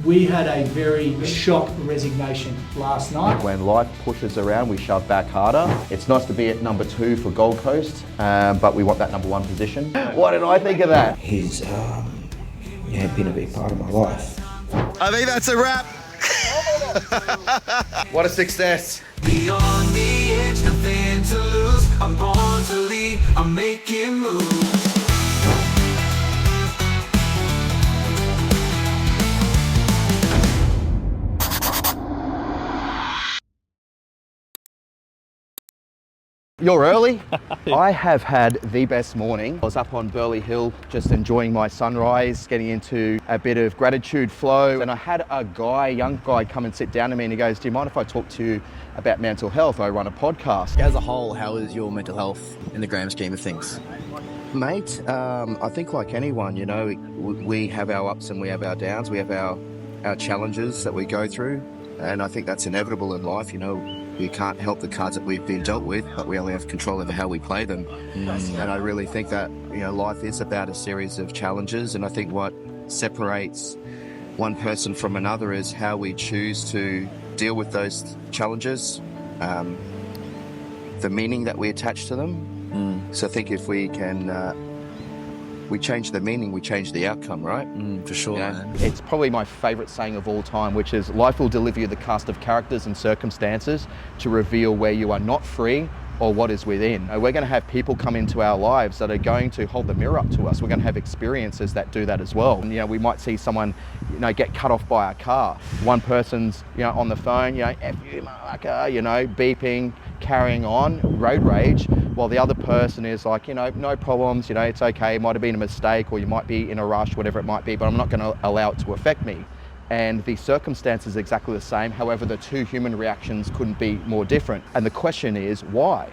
We had a very shock resignation last night. When life pushes around, we shove back harder. It's nice to be at number 2 for Gold Coast, but we want that number 1 position. What did I think of that? He's been a big part of my life. I think that's a wrap. What a success. Beyond the edge, nothing to lose. I'm born to lead, I'm making moves. You're early. I have had the best morning. I was up on Burleigh Hill just enjoying my sunrise, getting into a bit of gratitude flow, and I had a young guy come and sit down to me and he goes, do you mind if I talk to you about mental health? I run a podcast. As a whole, how is your mental health in the grand scheme of things? Mate, I think like anyone, you know, we have our ups and we have our downs, we have our challenges that we go through, and I think that's inevitable in life, you know. We can't help the cards that we've been dealt with, but we only have control over how we play them. And I really think that, you know, life is about a series of challenges, and I think what separates one person from another is how we choose to deal with those challenges, the meaning that we attach to them. So I think if we can we change the meaning, we change the outcome, right? For sure, man. It's probably my favourite saying of all time, which is life will deliver you the cast of characters and circumstances to reveal where you are not free or what is within. We're going to have people come into our lives that are going to hold the mirror up to us. We're going to have experiences that do that as well. And, you know, we might see someone, you know, get cut off by a car. One person's, you know, on the phone, you know, F you, marker, you know, beeping, carrying on, road rage, while the other person is like, you know, no problems, you know, it's okay, it might have been a mistake, or you might be in a rush, whatever it might be, but I'm not going to allow it to affect me. And the circumstance is exactly the same. However, the two human reactions couldn't be more different. And the question is, why?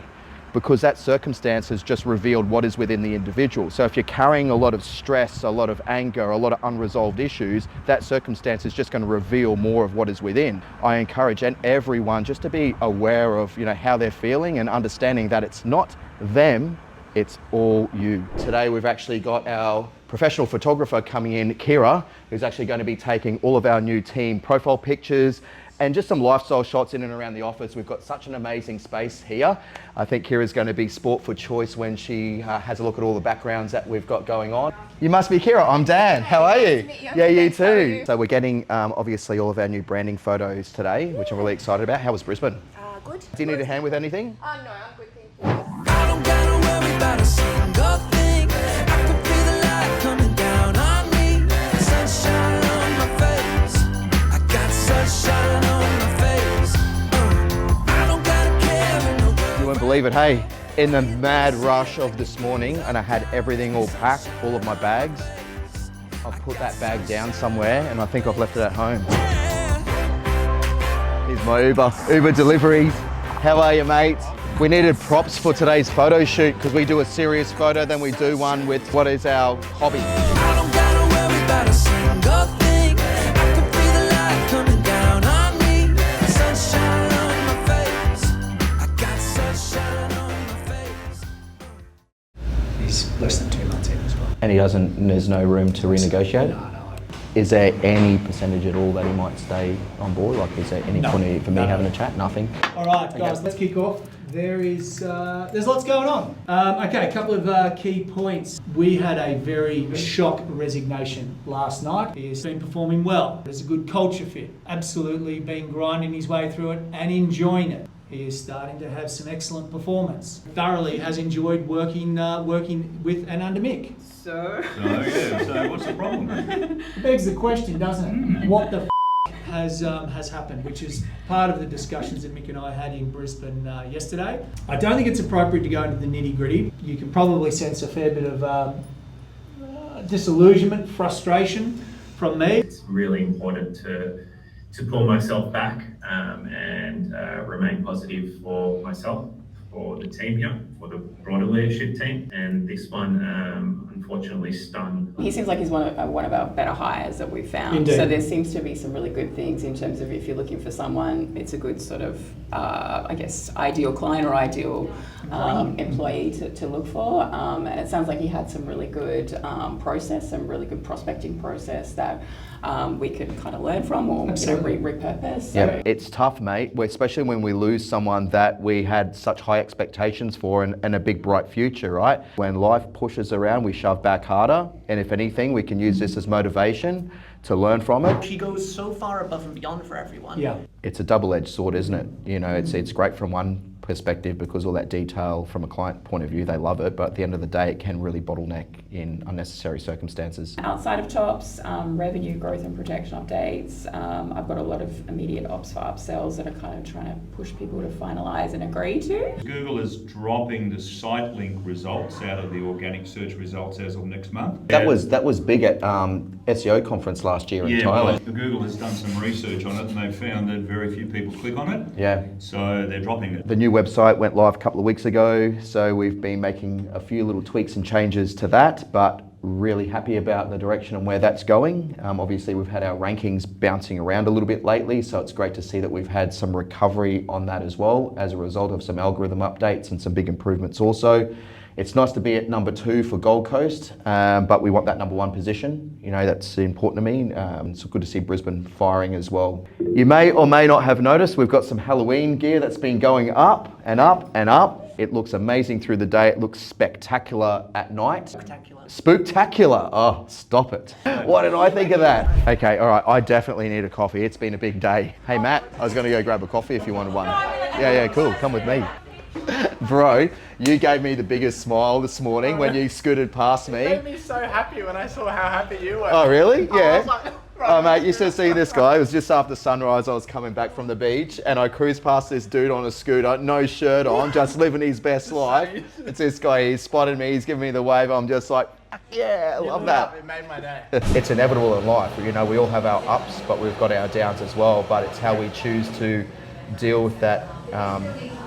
Because that circumstance has just revealed what is within the individual. So if you're carrying a lot of stress, a lot of anger, a lot of unresolved issues, that circumstance is just going to reveal more of what is within. I encourage everyone just to be aware of, you know, how they're feeling and understanding that it's not them, it's all you. Today we've actually got our professional photographer coming in, Kira, who's actually going to be taking all of our new team profile pictures and just some lifestyle shots in and around the office. We've got such an amazing space here. I think Kira's going to be sport for choice when she has a look at all the backgrounds that we've got going on. You must be Kira. I'm Dan. How are you? Nice to meet you. Yeah, you Thanks, how are too. you? So we're getting obviously all of our new branding photos today, which I'm really excited about. How was Brisbane? Good. Do you need a hand with anything? No, I'm good, thank you. I don't gotta worry about a single thing. I can feel the light coming down on me. Sunshine on my face. I got sunshine on my face. I don't gotta care. You won't believe it, hey. In the mad rush of this morning, and I had everything all packed, all of my bags, I've put that bag down somewhere and I think I've left it at home. Here's my Uber deliveries. How are you, mate? We needed props for today's photo shoot because we do a serious photo, then we do one with what is our hobby. I don't gotta worry about a single thing. I can feel the light coming down on me. Sunshine on my face. I got sunshine on my face. He's less than 2 months in as well. And there's no room to renegotiate? No. Is there any percentage at all that he might stay on board? Like, is there any No. point for me No. having a chat? Nothing? All right, guys, Okay. let's kick off. There's lots going on. Okay, a couple of key points. We had a very shock resignation last night. He's been performing well. There's a good culture fit. Absolutely been grinding his way through it and enjoying it. He is starting to have some excellent performance. Thoroughly has enjoyed working with and under Mick. So what's the problem? It begs the question, doesn't it? What the has happened, which is part of the discussions that Mick and I had in Brisbane yesterday. I don't think it's appropriate to go into the nitty-gritty. You can probably sense a fair bit of disillusionment, frustration from me. It's really important to pull myself back and remain positive for myself, for the team here, for the broader leadership team. And this one, unfortunately, stung. He seems like he's one of our better hires that we've found. Indeed. So there seems to be some really good things in terms of if you're looking for someone, it's a good sort of, I guess, ideal client or ideal employee to look for. And it sounds like he had some really good process, some really good prospecting process that we could kind of learn from or repurpose. So. Yeah, it's tough, mate, especially when we lose someone that we had such high expectations for and a big bright future, right? When life pushes around, we shove back harder, and if anything, we can use this as motivation to learn from it. She goes so far above and beyond for everyone. Yeah. It's a double-edged sword, isn't it? You know, it's great from one perspective because all that detail from a client point of view, they love it, but at the end of the day, it can really bottleneck in unnecessary circumstances. Outside of TOPS, revenue growth and projection updates, I've got a lot of immediate ops for upsells that are kind of trying to push people to finalise and agree to. Google is dropping the site link results out of the organic search results as of next month. That was big at SEO conference last year in Thailand. Well, Google has done some research on it and they've found that very few people click on it. Yeah. So they're dropping it. The new website went live a couple of weeks ago, so we've been making a few little tweaks and changes to that, but really happy about the direction and where that's going. Obviously, we've had our rankings bouncing around a little bit lately, so it's great to see that we've had some recovery on that as well as a result of some algorithm updates and some big improvements also. It's nice to be at number 2 for Gold Coast, but we want that number 1 position. You know, that's important to me. It's good to see Brisbane firing as well. You may or may not have noticed we've got some Halloween gear that's been going up and up and up. It looks amazing through the day. It looks spectacular at night. Spooktacular. Oh, stop it. What did I think of that? Okay, all right, I definitely need a coffee. It's been a big day. Hey, Matt, I was gonna go grab a coffee if you wanted one. Yeah, cool, come with me. Bro, you gave me the biggest smile this morning when you scooted past me. It made me so happy when I saw how happy you were. Oh, really? Yeah. I was like, Oh, mate, you should see this guy. It was just after sunrise. I was coming back from the beach and I cruised past this dude on a scooter, no shirt on, just living his best life. It's this guy, he's spotted me, he's giving me the wave. I'm just like, yeah, I love that. It made my day. It's inevitable in life. You know, we all have our ups, but we've got our downs as well. But it's how we choose to deal with that,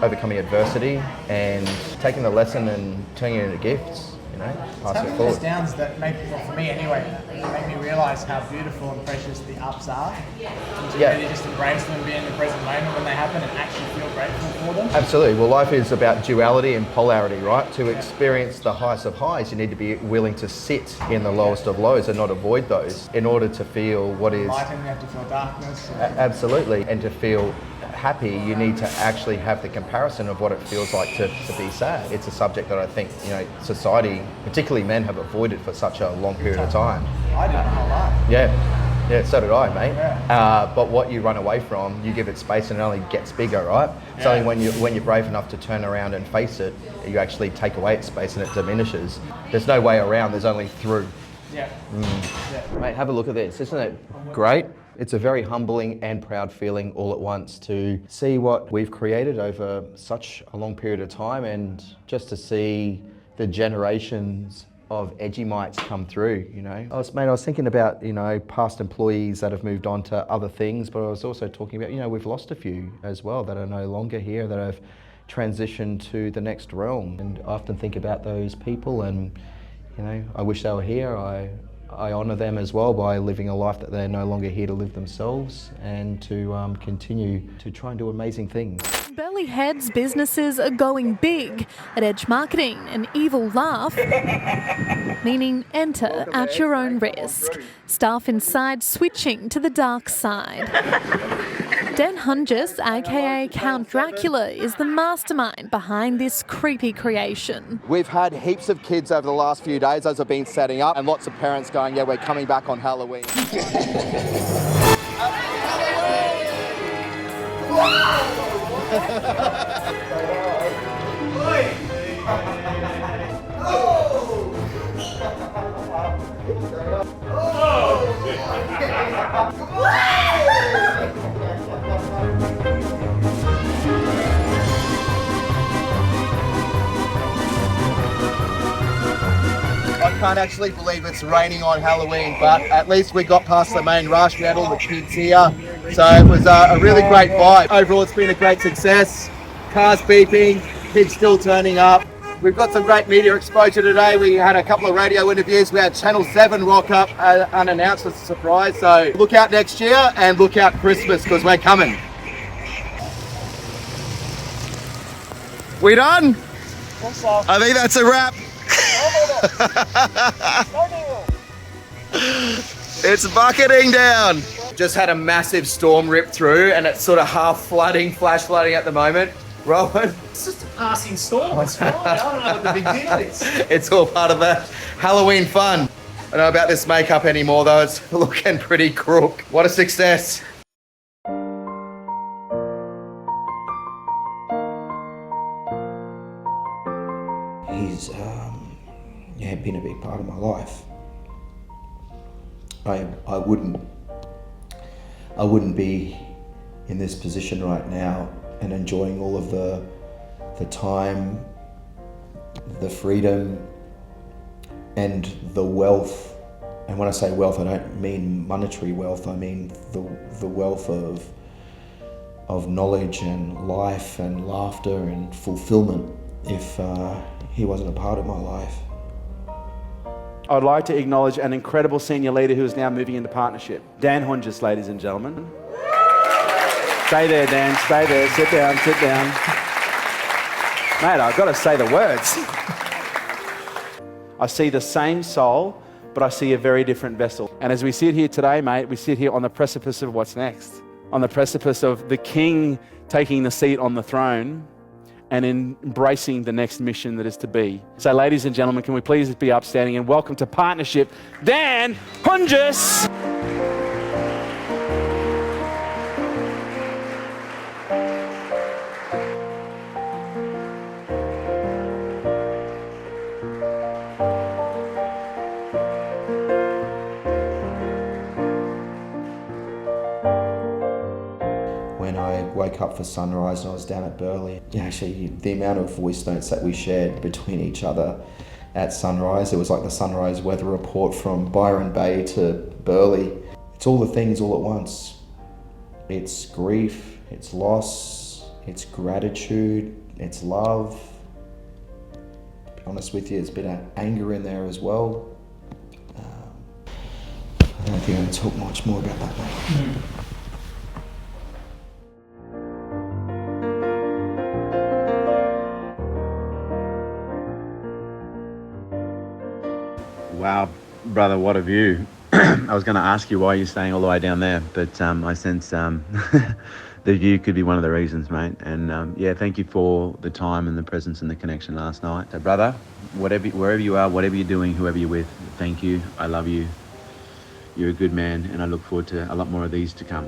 overcoming adversity and taking the lesson and turning it into gifts. Pass it those forward. downs that make, well, for me anyway, make me realise how beautiful and precious the ups are. And to really just embrace them and be in the present moment when they happen and actually feel grateful for them. Absolutely. Well, life is about duality and polarity, right? To experience the highest of highs, you need to be willing to sit in the lowest of lows and not avoid those in order to feel what is... Light, and you have to feel darkness. Absolutely. And to feel happy, you need to actually have the comparison of what it feels like to be sad. It's a subject that I think, you know, society, particularly men, have avoided for such a long period of time. I did my whole life. Yeah, so did I, mate. Yeah. But what you run away from, you give it space and it only gets bigger, right? It's only when you're brave enough to turn around and face it, you actually take away its space and it diminishes. There's no way around, there's only through. Yeah. Mate, have a look at this. Isn't it great? It's a very humbling and proud feeling all at once to see what we've created over such a long period of time and just to see the generations of Edgy-mites come through, you know. I was thinking about, you know, past employees that have moved on to other things, but I was also talking about, you know, we've lost a few as well that are no longer here, that have transitioned to the next realm. And I often think about those people and, you know, I wish they were here. I honour them as well by living a life that they're no longer here to live themselves and to continue to try and do amazing things. Burleigh Head's businesses are going big. At Edge Marketing, an evil laugh, meaning enter at your own risk. Staff inside switching to the dark side. Dan Hunges, aka Count Dracula, is the mastermind behind this creepy creation. We've had heaps of kids over the last few days as I've been setting up and lots of parents going, yeah, we're coming back on Halloween. I can't actually believe it's raining on Halloween, but at least we got past the main rush. We had all the kids here, so it was a really great vibe. Overall, it's been a great success. Cars beeping, kids still turning up. We've got some great media exposure today. We had a couple of radio interviews. We had Channel 7 rock up unannounced as a surprise. So look out next year and look out Christmas because we're coming. We done? I think that's a wrap. It's bucketing down. Just had a massive storm rip through and it's sort of half flooding, flash flooding at the moment. Rowan? It's just a passing storm. It's fine. I don't know what the big deal is. It's all part of that Halloween fun. I don't know about this makeup anymore though. It's looking pretty crook. What a success. He's been a big part of my life. I wouldn't be in this position right now and enjoying all of the time, the freedom, and the wealth. And when I say wealth, I don't mean monetary wealth. I mean the wealth of knowledge and life and laughter and fulfillment. If he wasn't a part of my life. I'd like to acknowledge an incredible senior leader who is now moving into partnership. Dan Hunges, ladies and gentlemen. Stay there, Dan, stay there. Sit down, sit down. Mate, I've got to say the words. I see the same soul, but I see a very different vessel. And as we sit here today, mate, we sit here on the precipice of what's next. On the precipice of the King taking the seat on the throne and embracing the next mission that is to be. So ladies and gentlemen, can we please be upstanding and welcome to partnership, Dan Hunges. When I woke up for sunrise and I was down at Burleigh, actually the amount of voice notes that we shared between each other at sunrise, it was like the sunrise weather report from Byron Bay to Burleigh. It's all the things all at once. It's grief, it's loss, it's gratitude, it's love. To be honest with you, there's a bit of anger in there as well. I don't think I'm going to talk much more about that, mate. Wow, brother, what a view. I was going to ask you why you're staying all the way down there, but I sense the view could be one of the reasons, mate. And yeah, thank you for the time and the presence and the connection last night. So, brother, wherever you are, whatever you're doing, whoever you're with, thank you. I love you. You're a good man, and I look forward to a lot more of these to come.